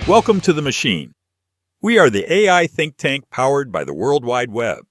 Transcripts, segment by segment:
Welcome to The Machine. We are the AI think tank powered by the World Wide Web.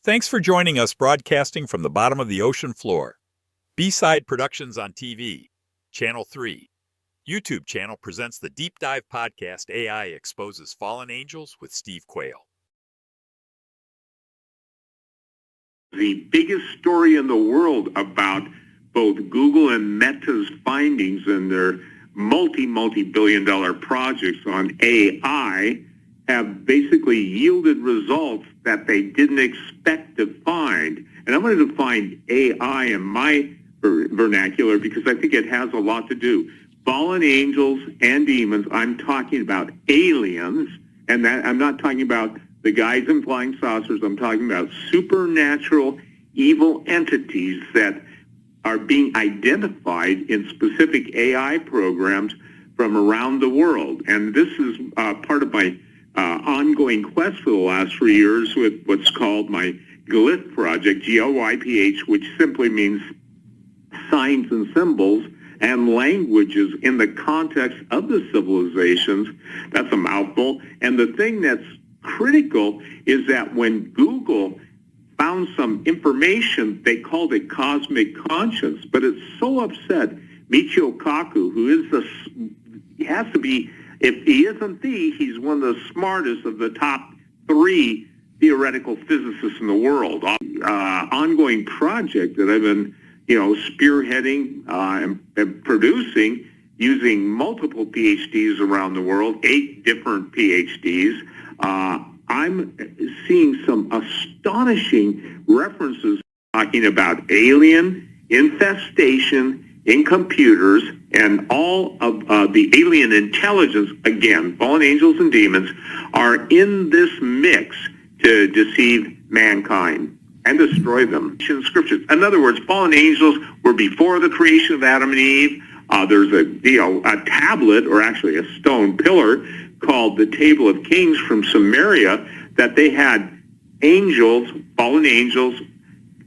Thanks for joining us broadcasting from the bottom of the ocean floor. B-Side Productions on TV, Channel 3. YouTube channel presents the Deep Dive podcast AI Exposes Fallen Angels with Steve Quayle. The biggest story in the world about both Google and Meta's findings in their multi-billion dollar projects on AI have basically yielded results that they didn't expect to find. And I'm going to define AI in my vernacular because I think it has a lot to do. Fallen angels and demons, I'm talking about aliens, and that I'm not talking about the guys in flying saucers. I'm talking about supernatural evil entities that are being identified in specific AI programs from around the world. And this is part of my ongoing quest for the last 3 years with what's called my Glyph project, G-L-Y-P-H, which simply means signs and symbols and languages in the context of the civilizations. That's a mouthful. And the thing that's critical is that when Google found some information, they called it cosmic conscience, but it's so upset Michio Kaku, who is he has to be, if he isn't he's one of the smartest of the top 3 theoretical physicists in the world. Ongoing project that I've been, spearheading and producing using multiple PhDs around the world, 8 different PhDs. I'm seeing some astonishing references talking about alien infestation in computers and all of the alien intelligence, again, fallen angels and demons, are in this mix to deceive mankind and destroy them. In scriptures, in other words, fallen angels were before the creation of Adam and Eve. There's a tablet, or actually a stone pillar, called the Table of Kings from Samaria, that they had angels, fallen angels,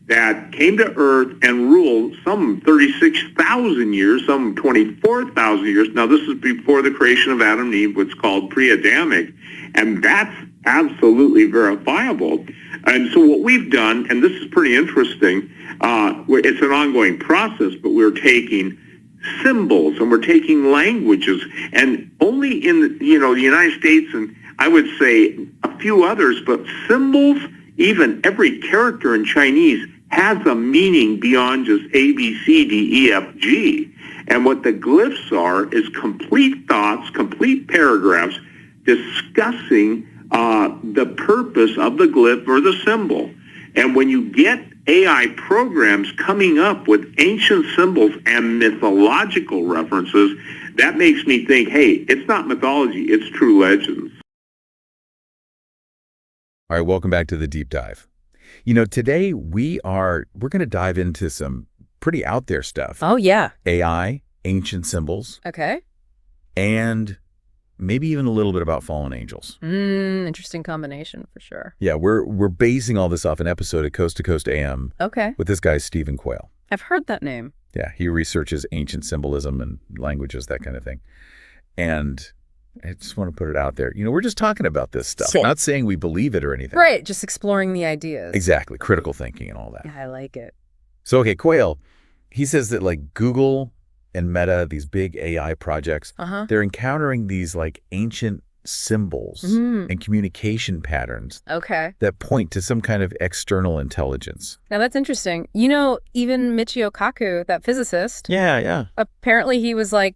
that came to earth and ruled some 36,000 years, some 24,000 years. Now, this is before the creation of Adam and Eve, what's called pre-Adamic, and that's absolutely verifiable. And so what we've done, and this is pretty interesting, it's an ongoing process, but we're taking symbols and we're taking languages, and only in the United States and I would say a few others, but symbols, even every character in Chinese has a meaning beyond just A, B, C, D, E, F, G. And what the glyphs are is complete thoughts, complete paragraphs discussing the purpose of the glyph or the symbol. And when you get AI programs coming up with ancient symbols and mythological references, that makes me think, hey, it's not mythology, it's true legends. All right, welcome back to the Deep Dive. Today we're going to dive into some pretty out there stuff. Oh, yeah. AI, ancient symbols. Okay. And maybe even a little bit about fallen angels. Interesting combination for sure. Yeah, we're basing all this off an episode of Coast to Coast AM. Okay. With this guy, Stephen Quayle. I've heard that name. Yeah, he researches ancient symbolism and languages, that kind of thing. And I just want to put it out there. We're just talking about this stuff, not saying we believe it or anything. Right, just exploring the ideas. Exactly, critical thinking and all that. Yeah, I like it. So, okay, Quayle, he says that like Google and Meta, these big AI projects, they're encountering these like ancient symbols and communication patterns that point to some kind of external intelligence. Now, that's interesting. Even Michio Kaku, that physicist, apparently he was like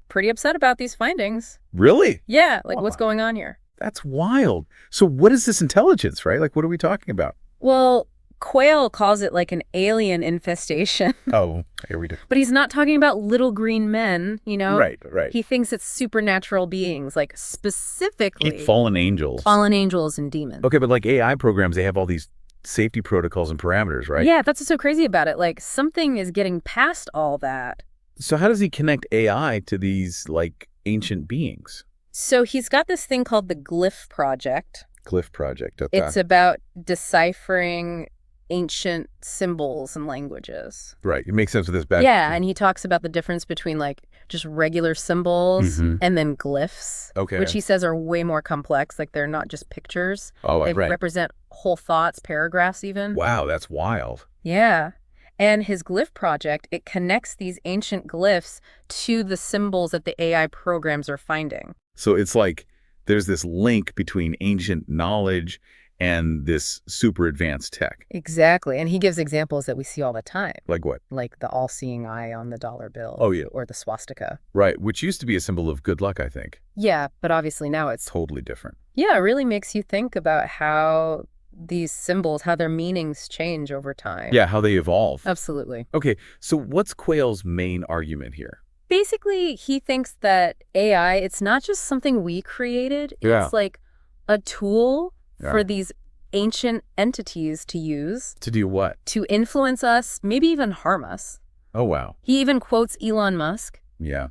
pretty upset about these findings. Really? Yeah, what's going on here? That's wild. So what is this intelligence, right? Like, what are we talking about? Well, Quayle calls it like an alien infestation. Oh, here we do. But he's not talking about little green men, Right. He thinks it's supernatural beings, like specifically fallen angels. Fallen angels and demons. Okay, but like AI programs, they have all these safety protocols and parameters, right? Yeah, that's what's so crazy about it. Like, something is getting past all that. So how does he connect AI to these like ancient beings? So he's got this thing called the Glyph Project. Glyph Project. Okay. It's about deciphering ancient symbols and languages. Right. It makes sense with this back. Yeah, and he talks about the difference between like just regular symbols and then glyphs, which he says are way more complex. Like they're not just pictures. Oh, they right. represent whole thoughts, paragraphs even. Wow, that's wild. Yeah. And his glyph project, it connects these ancient glyphs to the symbols that the AI programs are finding. So it's like there's this link between ancient knowledge and this super advanced tech. Exactly. And he gives examples that we see all the time. Like what? Like the all-seeing eye on the dollar bill. Oh, yeah. Or the swastika. Right, which used to be a symbol of good luck, I think. Yeah, but obviously now it's Totally different. Yeah, it really makes you think about how these symbols, how their meanings change over time. Yeah, how they evolve. Absolutely. Okay, so what's Quayle's main argument here? Basically, he thinks that AI, it's not just something we created. Yeah. It's like a tool for these ancient entities to use. To do what? To influence us, maybe even harm us. Oh, wow. He even quotes Elon Musk. Yeah.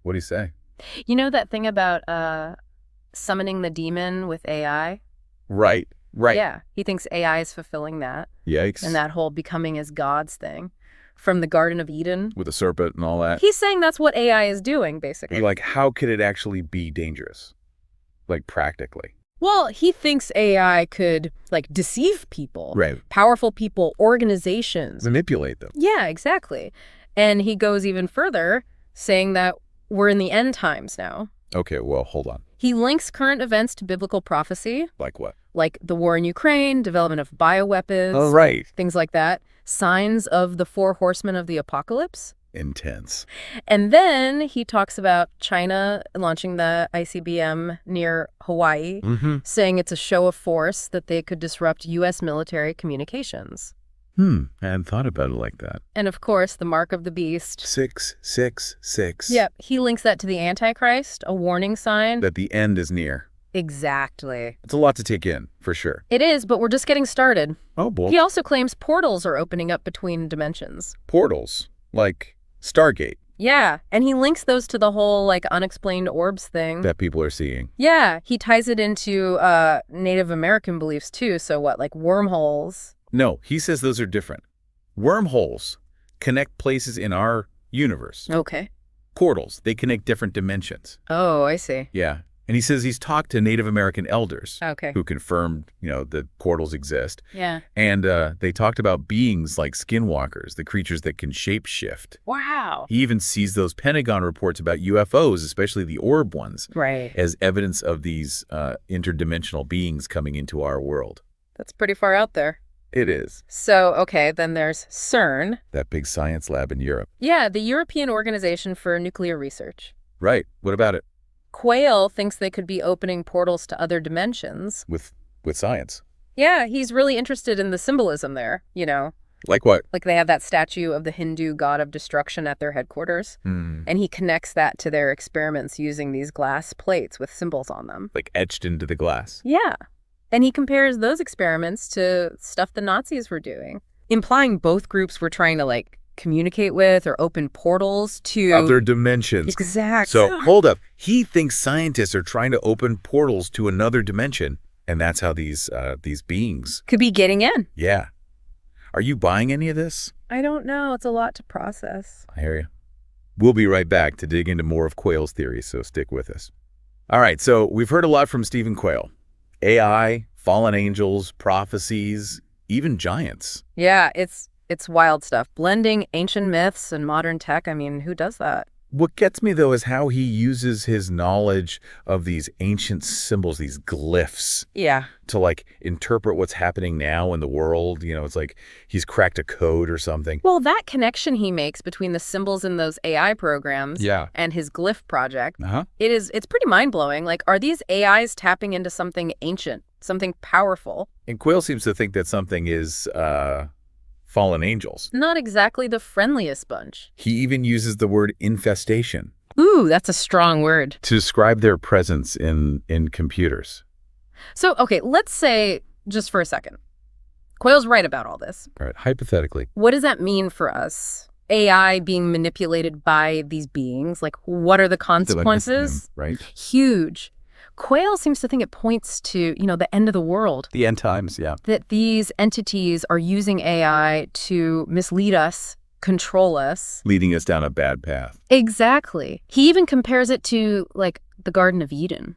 What do you say? You know that thing about summoning the demon with AI? Right. Yeah, he thinks AI is fulfilling that. Yikes. And that whole becoming as gods thing from the Garden of Eden. With the serpent and all that. He's saying that's what AI is doing, basically. Like, how could it actually be dangerous? Like, practically. Well, he thinks AI could, like, deceive people. Right. Powerful people, organizations. Manipulate them. Yeah, exactly. And he goes even further, saying that we're in the end times now. Okay, well, hold on. He links current events to biblical prophecy. Like what? Like the war in Ukraine, development of bioweapons. Oh, right. Things like that. Signs of the 4 horsemen of the apocalypse. Intense. And then he talks about China launching the ICBM near Hawaii, saying it's a show of force that they could disrupt U.S. military communications. I hadn't thought about it like that. And of course, the mark of the beast. 666. Yep, he links that to the Antichrist, a warning sign. That the end is near. Exactly. It's a lot to take in, for sure. It is, but we're just getting started. Oh, boy. He also claims portals are opening up between dimensions. Portals. Like Stargate. Yeah, and he links those to the whole, like, unexplained orbs thing. That people are seeing. Yeah, he ties it into Native American beliefs, too. So what, like wormholes? No, he says those are different. Wormholes connect places in our universe. Okay. Portals, they connect different dimensions. Oh, I see. Yeah. And he says he's talked to Native American elders Okay. who confirmed, that portals exist. Yeah. And they talked about beings like skinwalkers, the creatures that can shapeshift. Wow. He even sees those Pentagon reports about UFOs, especially the orb ones, Right. as evidence of these interdimensional beings coming into our world. That's pretty far out there. It is. So, okay, then there's CERN. That big science lab in Europe. Yeah, the European Organization for Nuclear Research. Right. What about it? Quayle thinks they could be opening portals to other dimensions. With science. Yeah, he's really interested in the symbolism there, Like what? Like they have that statue of the Hindu god of destruction at their headquarters. And he connects that to their experiments using these glass plates with symbols on them. Like etched into the glass. Yeah. And he compares those experiments to stuff the Nazis were doing, implying both groups were trying to, like, communicate with or open portals to other dimensions. Exactly. So, hold up. He thinks scientists are trying to open portals to another dimension, and that's how these beings could be getting in. Yeah. Are you buying any of this? I don't know. It's a lot to process. I hear you. We'll be right back to dig into more of Quayle's theories, so stick with us. All right, so we've heard a lot from Stephen Quayle. AI, fallen angels, prophecies, even giants. Yeah, it's wild stuff. Blending ancient myths and modern tech. I mean, who does that? What gets me, though, is how he uses his knowledge of these ancient symbols, these glyphs, to, like, interpret what's happening now in the world. It's like he's cracked a code or something. Well, that connection he makes between the symbols in those AI programs and his glyph project, it's pretty mind-blowing. Like, are these AIs tapping into something ancient, something powerful? And Quayle seems to think that something is fallen angels. Not exactly the friendliest bunch. He even uses the word infestation. Ooh, that's a strong word. To describe their presence in computers. So, okay, let's say, just for a second, Quayle's right about all this. All right, hypothetically. What does that mean for us? AI being manipulated by these beings? Like, what are the consequences? Right. Huge. Quayle seems to think it points to, the end of the world. The end times, yeah. That these entities are using AI to mislead us control us. Leading us down a bad path. Exactly. He even compares it to, like, the Garden of Eden.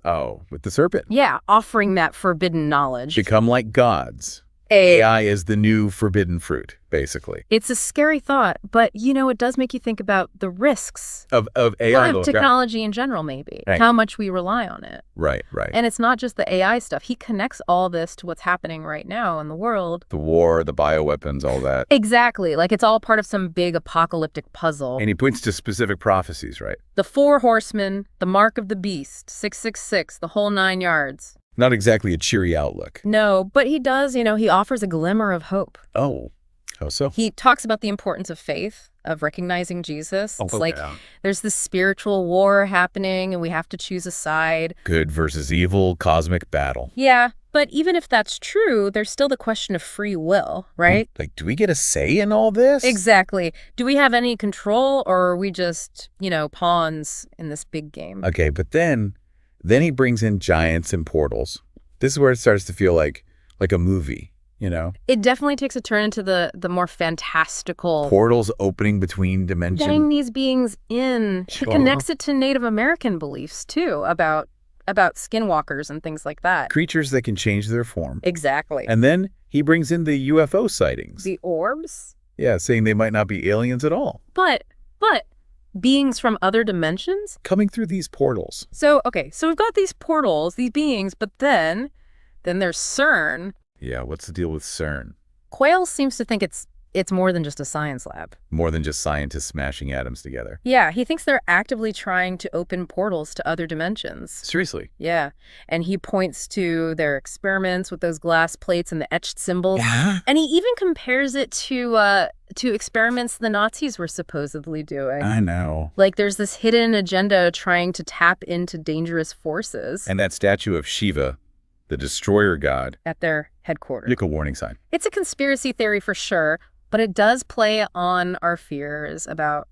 Oh, with the serpent. Yeah, offering that forbidden knowledge. Become like gods. AI is the new forbidden fruit, basically. It's a scary thought, but, it does make you think about the risks of AI. Of technology in general, maybe. Right. How much we rely on it. Right. And it's not just the AI stuff. He connects all this to what's happening right now in the world. The war, the bioweapons, all that. Exactly. Like it's all part of some big apocalyptic puzzle. And he points to specific prophecies, right? The 4 horsemen, the mark of the beast, 666, the whole 9 yards. Not exactly a cheery outlook. No, but he does, he offers a glimmer of hope. Oh, how so? He talks about the importance of faith, of recognizing Jesus. It's like there's this spiritual war happening and we have to choose a side. Good versus evil, cosmic battle. Yeah, but even if that's true, there's still the question of free will, right? Like, do we get a say in all this? Exactly. Do we have any control or are we just, pawns in this big game? Okay, but then he brings in giants and portals. This is where it starts to feel like a movie, It definitely takes a turn into the more fantastical. Portals opening between dimensions. Getting these beings in. He connects it to Native American beliefs, too, about skinwalkers and things like that. Creatures that can change their form. Exactly. And then he brings in the UFO sightings. The orbs? Yeah, saying they might not be aliens at all. But beings from other dimensions? Coming through these portals. So we've got these portals, these beings, but then there's CERN. Yeah, what's the deal with CERN? Quayle seems to think it's more than just a science lab. More than just scientists smashing atoms together. Yeah, he thinks they're actively trying to open portals to other dimensions. Seriously? Yeah, and he points to their experiments with those glass plates and the etched symbols. Yeah? And he even compares it to experiments the Nazis were supposedly doing. I know. Like there's this hidden agenda trying to tap into dangerous forces. And that statue of Shiva, the destroyer god, at their headquarters. like a warning sign. It's a conspiracy theory for sure, but it does play on our fears about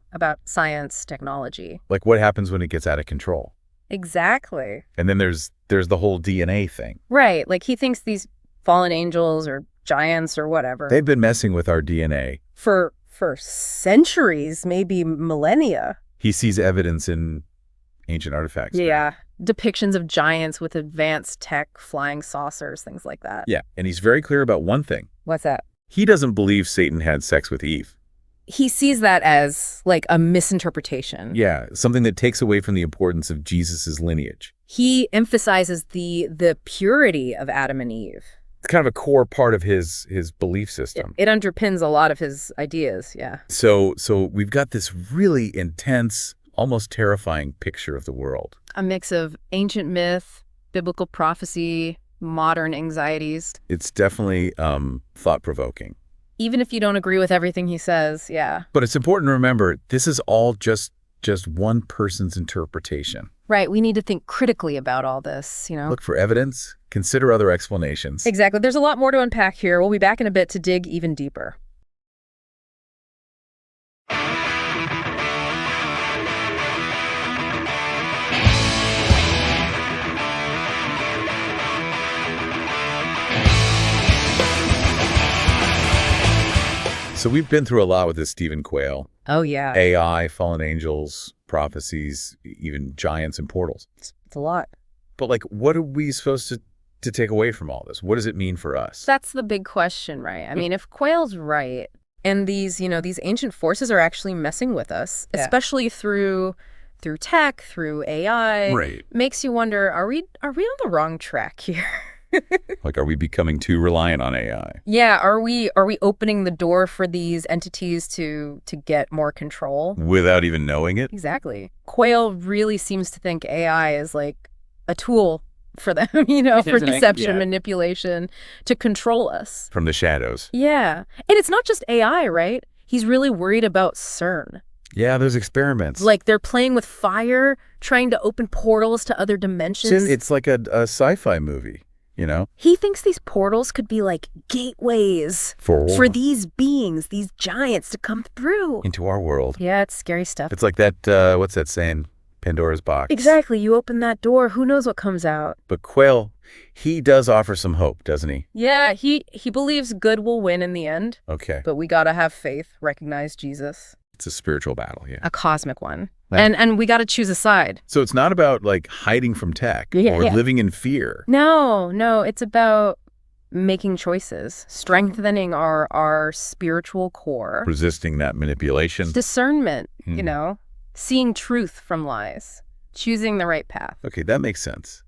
science, technology. Like what happens when it gets out of control? Exactly. And then there's the whole DNA thing. Right. Like he thinks these fallen angels or giants or whatever. They've been messing with our DNA. For centuries, maybe millennia. He sees evidence in ancient artifacts. Yeah. Depictions of giants with advanced tech, flying saucers, things like that. Yeah. And he's very clear about one thing. What's that? He doesn't believe Satan had sex with Eve. He sees that as like a misinterpretation. Yeah, something that takes away from the importance of Jesus's lineage. He emphasizes the purity of Adam and Eve. It's kind of a core part of his belief system. It underpins a lot of his ideas, yeah. So we've got this really intense, almost terrifying picture of the world. A mix of ancient myth, biblical prophecy, modern anxieties. It's definitely thought-provoking. Even if you don't agree with everything he says, yeah. But it's important to remember, this is all just one person's interpretation. Right, we need to think critically about all this, Look for evidence, consider other explanations. Exactly. There's a lot more to unpack here. We'll be back in a bit to dig even deeper. So we've been through a lot with this Stephen Quayle. Oh, yeah. AI, fallen angels, prophecies, even giants and portals. It's a lot. But like, what are we supposed to take away from all this? What does it mean for us? That's the big question, right? I mean, if Quayle's right, and these ancient forces are actually messing with us, especially through tech, through AI, right, makes you wonder, are we on the wrong track here? Like, are we becoming too reliant on AI? Yeah, are we opening the door for these entities to get more control? Without even knowing it? Exactly. Quayle really seems to think AI is like a tool for them, for deception, manipulation, to control us. From the shadows. Yeah. And it's not just AI, right? He's really worried about CERN. Yeah, there's experiments. Like they're playing with fire, trying to open portals to other dimensions. It's like a sci-fi movie. He thinks these portals could be like gateways for these beings, these giants to come through. Into our world. Yeah, it's scary stuff. It's like that, what's that saying? Pandora's box. Exactly. You open that door, who knows what comes out. But Quayle, he does offer some hope, doesn't he? Yeah, he believes good will win in the end. Okay. But we got to have faith, recognize Jesus. It's a spiritual battle, yeah. A cosmic one. Yeah. And we got to choose a side. So it's not about like hiding from tech or living in fear. No, it's about making choices, strengthening our spiritual core. Resisting that manipulation. Discernment, seeing truth from lies, choosing the right path. Okay, that makes sense.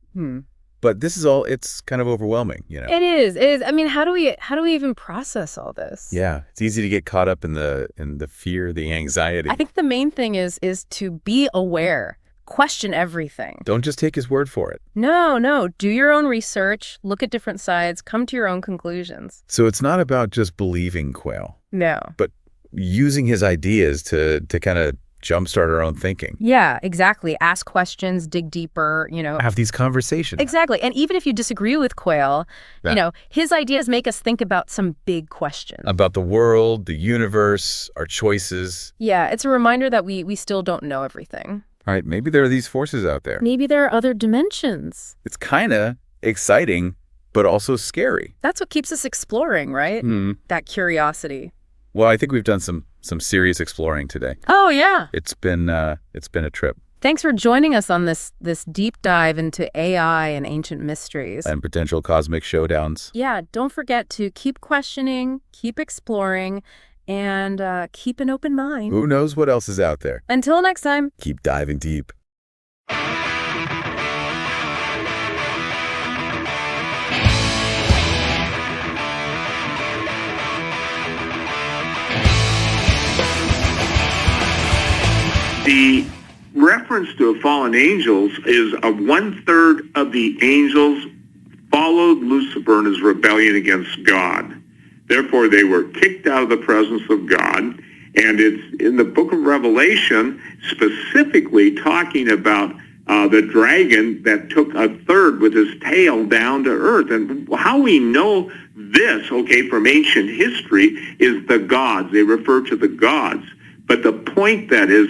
But this is all, it's kind of overwhelming, It is. I mean, how do we even process all this? Yeah, it's easy to get caught up in the fear, the anxiety. I think the main thing is to be aware, question everything. Don't just take his word for it. No, do your own research, look at different sides, come to your own conclusions. So it's not about just believing Quayle. No. But using his ideas to kind of jumpstart our own thinking. Yeah, exactly. Ask questions, dig deeper, Have these conversations. Exactly. And even if you disagree with Quayle, his ideas make us think about some big questions. About the world, the universe, our choices. Yeah, it's a reminder that we still don't know everything. All right, maybe there are these forces out there. Maybe there are other dimensions. It's kind of exciting, but also scary. That's what keeps us exploring, right? That curiosity. Well, I think we've done some serious exploring today. Oh, yeah. It's been a trip. Thanks for joining us on this deep dive into AI and ancient mysteries. And potential cosmic showdowns. Yeah, don't forget to keep questioning, keep exploring, and keep an open mind. Who knows what else is out there? Until next time. Keep diving deep. The reference to fallen angels is 1/3 of the angels followed Lucifer in his rebellion against God. Therefore, they were kicked out of the presence of God. And it's in the book of Revelation specifically talking about the dragon that took 1/3 with his tail down to earth. And how we know this, from ancient history, is the gods. They refer to the gods. But the point that is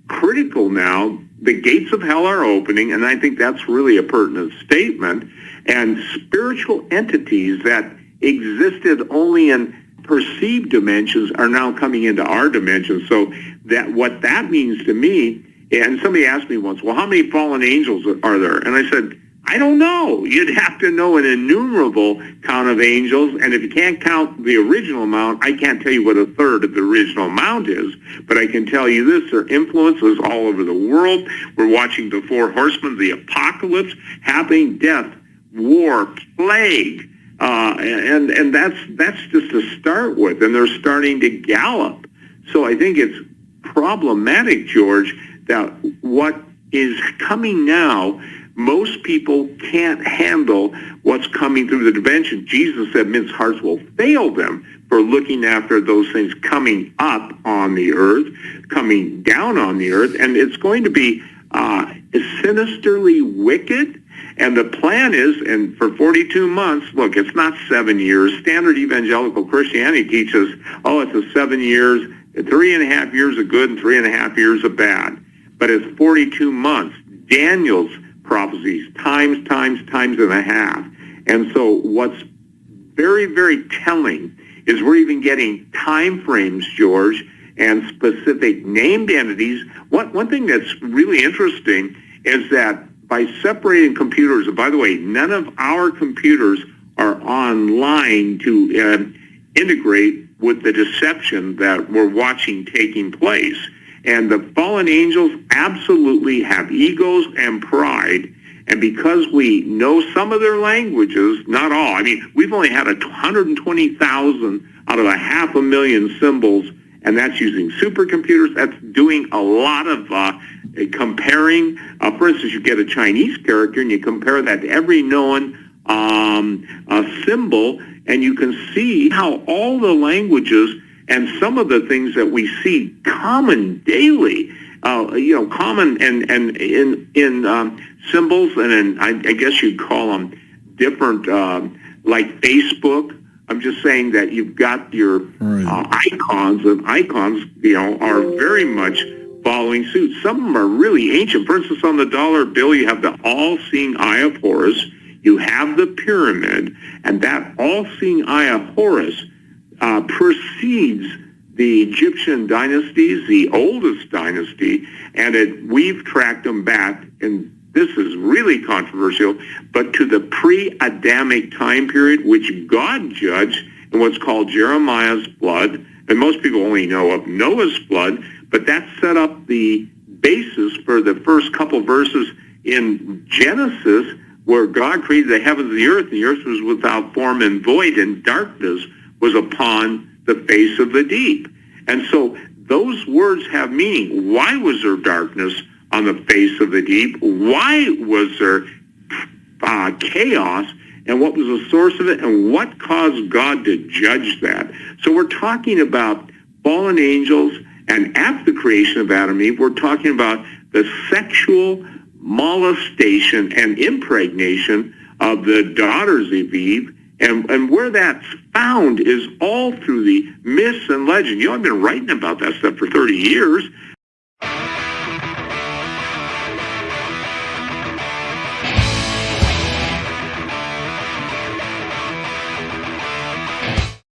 critical now, the gates of hell are opening, and I think that's really a pertinent statement, and spiritual entities that existed only in perceived dimensions are now coming into our dimension. So that what that means to me, and somebody asked me once, well, how many fallen angels are there? And I said, I don't know. You'd have to know an innumerable count of angels, and if you can't count the original amount, I can't tell you what 1/3 of the original amount is, but I can tell you this, their influence is all over the world. We're watching the 4 horsemen, the apocalypse happening, death, war, plague, and that's just to start with, and they're starting to gallop. So I think it's problematic, George, that what is coming now, most people can't handle what's coming through the dimension. Jesus said men's hearts will fail them for looking after those things coming up on the earth, coming down on the earth, and it's going to be sinisterly wicked. And the plan is, and for 42 months, look, it's not 7 years. Standard evangelical Christianity teaches, it's a 7 years, 3.5 years of good and 3.5 years of bad. But it's 42 months. Daniel's prophecies, times and a half. And so what's very, very telling is we're even getting time frames, George, and specific named entities. One thing that's really interesting is that by separating computers, and by the way, none of our computers are online to integrate with the deception that we're watching taking place. And the fallen angels absolutely have egos and pride. And because we know some of their languages, not all, I mean, we've only had 120,000 out of 500,000 symbols, and that's using supercomputers. That's doing a lot of comparing. For instance, you get a Chinese character and you compare that to every known symbol, and you can see how all the languages and some of the things that we see common daily, common and in symbols, and in, I guess you'd call them different, like Facebook. I'm just saying that you've got your icons, and icons, are very much following suit. Some of them are really ancient. For instance, on the dollar bill, you have the all-seeing eye of Horus. you have the pyramid, and that all-seeing eye of Horus precedes the Egyptian dynasties, the oldest dynasty, and we've tracked them back, and this is really controversial, but to the pre-Adamic time period, which God judged in what's called Jeremiah's flood, and most people only know of Noah's flood, but that set up the basis for the first couple verses in Genesis, where God created the heavens and the earth was without form and void, and darkness was upon the face of the deep. And so those words have meaning. Why was there darkness on the face of the deep? Why was there chaos? And what was the source of it? And what caused God to judge that? So we're talking about fallen angels, and at the creation of Adam and Eve, we're talking about the sexual molestation and impregnation of the daughters of Eve. And where that's found is all through the myths and legends. I've been writing about that stuff for 30 years.